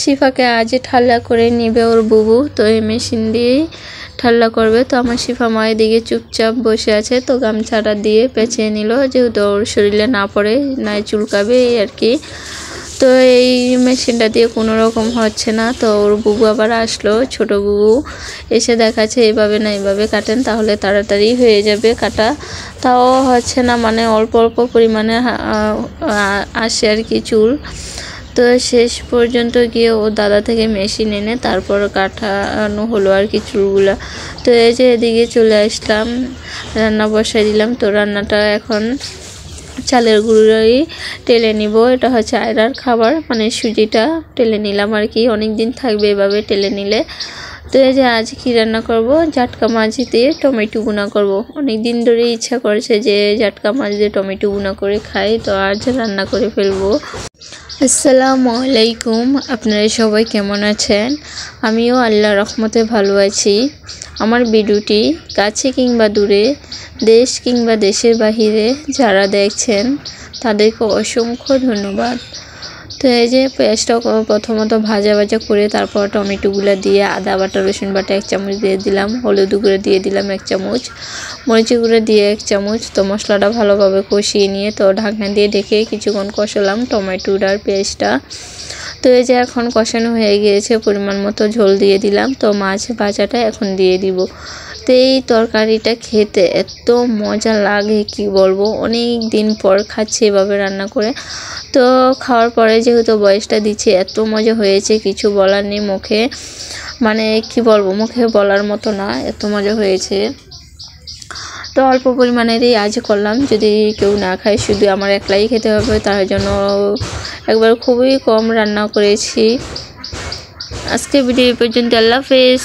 শিফাকে আজ ঠাল্লা করে নিবে ওর বুবু, তো এই মেশিন দিয়েই ঠাল্লা করবে। তো আমার শিফা মায়ের দিকে চুপচাপ বসে আছে, তো গামছাটা দিয়ে পেঁচিয়ে নিল যেহেতু ওর শরীরে না পড়ে, নাই চুলকাবে এই আর কি। তো এই মেশিনটা দিয়ে কোনো রকম হচ্ছে না। তো ওর বুবু আবার আসলো, ছোট বুবু এসে দেখাচ্ছে এইভাবে না এইভাবে কাটেন তাহলে তাড়াতাড়ি হয়ে যাবে কাটা। তাও হচ্ছে না, মানে অল্প অল্প পরিমাণে আসে আর কি চুল। তো শেষ পর্যন্ত গিয়ে ও দাদা থেকে মেশিন এনে তারপর কাটানো হলো আর কি চুলগুলা। তো এই যে এদিকে চলে আসলাম, রান্না বসাই দিলাম। তো রান্নাটা এখন চালের গুঁড়োই টেলে নিব, এটা হচ্ছে আয়রার খাবার, মানে সুজিটা টেলে নিলাম আর কি, অনেক দিন থাকবে এভাবে টেলে নিলে। তো এই যে আজ কি রান্না করব, জাটকা মাছ দিয়ে টমেটো গুঁড়া করব। অনেক দিন ধরে ইচ্ছা করেছে যে জাটকা মাছ দিয়ে টমেটো গুঁড়া করে খাই, তো আজ রান্না করে ফেলবো। আসসালামু আলাইকুম, আপনারা সবাই কেমন আছেন? আমিও আল্লাহর রহমতে ভালো আছি। আমার ভিডিওটি কাছে কিংবা দূরে, দেশ কিংবা দেশের বাহিরে যারা দেখছেন তাদেরকে অসংখ্য ধন্যবাদ। তো এই যে পেঁয়াজটা প্রথমত ভাজা করে তারপর টমেটোগুলো দিয়ে আদা বাটা রসুন বাটা 1 চামচ দিয়ে দিলাম, হলুদ গুঁড়ো দিয়ে দিলাম 1 চামচ, মরিচ গুঁড়ো দিয়ে 1 চামচ। তো মশলাটা ভালোভাবে কষিয়ে নিয়ে তো ঢাকনা দিয়ে ঢেকে কিছুক্ষণ কষালাম টমেটোর আর পেঁয়াজটা। তো এই যে এখন কষানো হয়ে গিয়েছে, পরিমাণ মতো ঝোল দিয়ে দিলাম। তো মাছ ভাজাটা এখন দিয়ে দিব। তো এই তরকারিটা খেতে এত মজা লাগে কি বলবো, অনেক দিন পর খাচ্ছি এভাবে রান্না করে। তো খাওয়ার পরে যেহেতু বয়সটা দিচ্ছি, এত মজা হয়েছে কিছু বলার নেই, মুখে মানে কি বলবো, মুখে বলার মতো না, এত মজা হয়েছে। তো অল্প পরিমাণেরই আজ করলাম, যদি কেউ না খায় শুধু আমার একলাই খেতে হবে, তার জন্য একবার খুবই কম রান্না করেছি। আজকে ভিডিও পর্যন্ত, আল্লাহ হাফেজ।